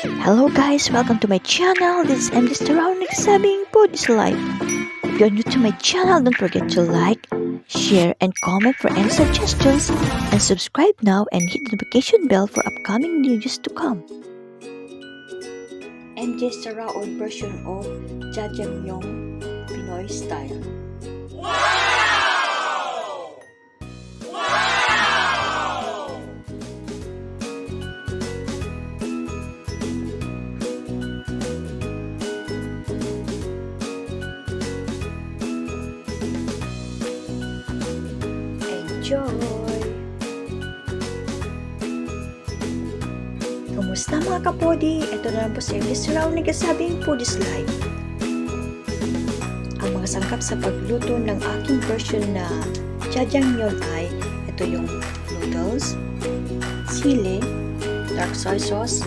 Hello guys, welcome to my channel. This is MJ Starao nagsasabing food is life. If you're new to my channel, don't forget to like, share, and comment for any suggestions. And subscribe now and hit the notification bell for upcoming videos to come. MJ Starao version of Jajangmyeon Pinoy style. Enjoy! Kumusta mga kapodi? Ito na lang po si MJ Starao nagsasabing food is life. Ang mga sangkap sa pagluto ng aking version na jajangmyeon ay ito yung noodles, sili, dark soy sauce,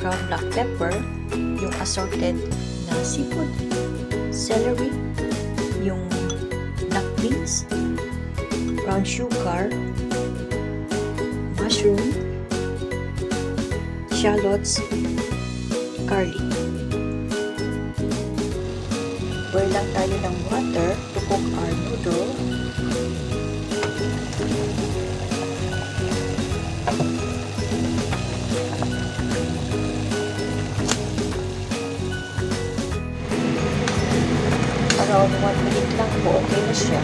ground black pepper, yung assorted na seafood, celery, yung black beans, brown sugar, mushroom, shallots, garlic. Boil lang tayo ng water to cook our noodle. Around 1 minute lang po, okay na siya.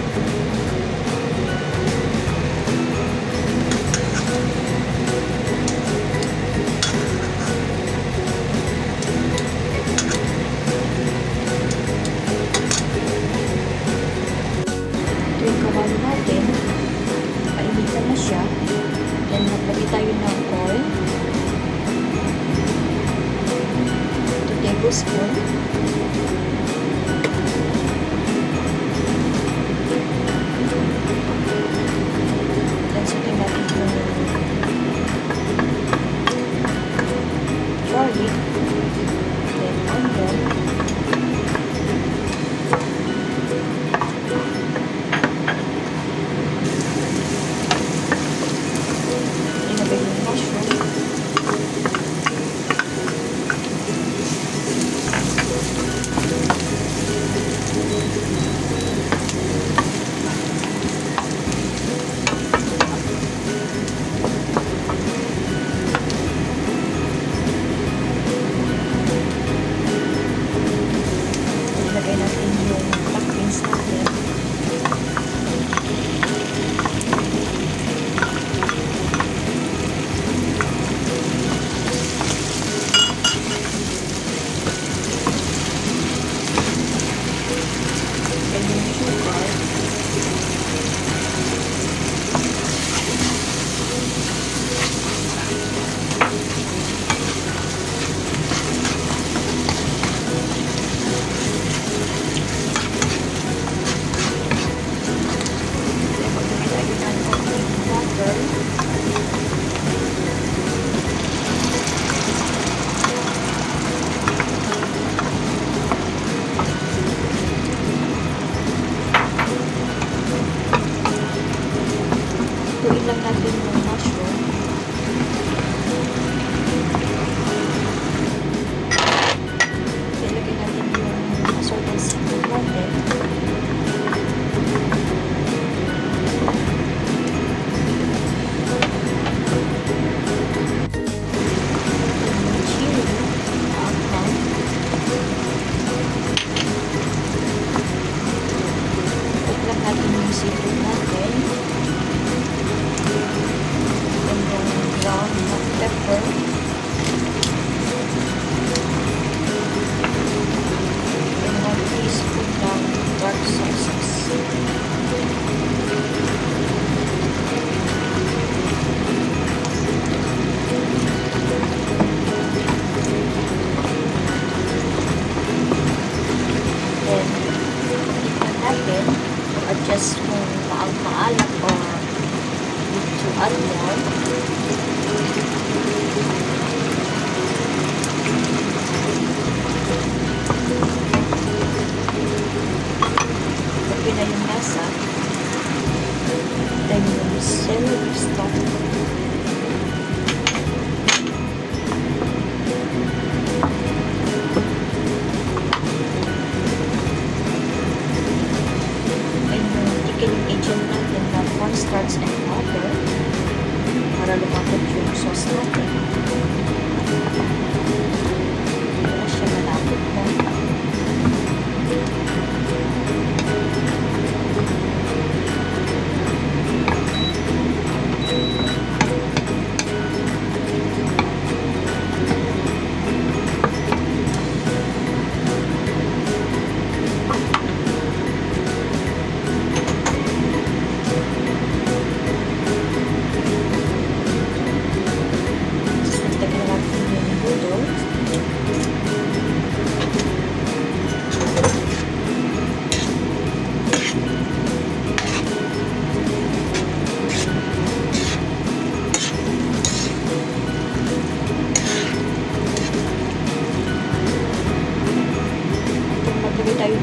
Ito yung kawali natin. Painitan na siya. Then maglagay tayo ng oil. 2 tablespoon. Then sutin natin yung garlic. Then onion. Ilagay yung mushroom.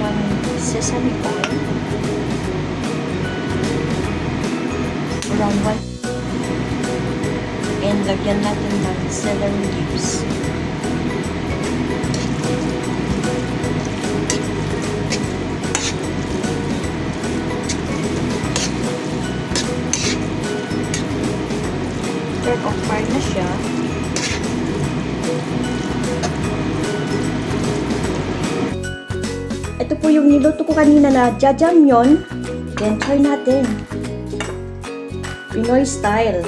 aming sesame oil. Around 1. And lagyan natin ng celery leaves. Turn off fire na siya. Ito po yung niluto ko kanina na jajangmyeon. Then try natin. Pinoy style.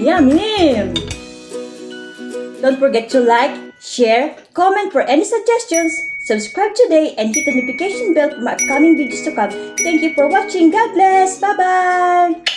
Yummy! Don't forget to like, share, comment for any suggestions. Subscribe today and hit the notification bell for my upcoming videos to come. Thank you for watching. God bless. Bye-bye.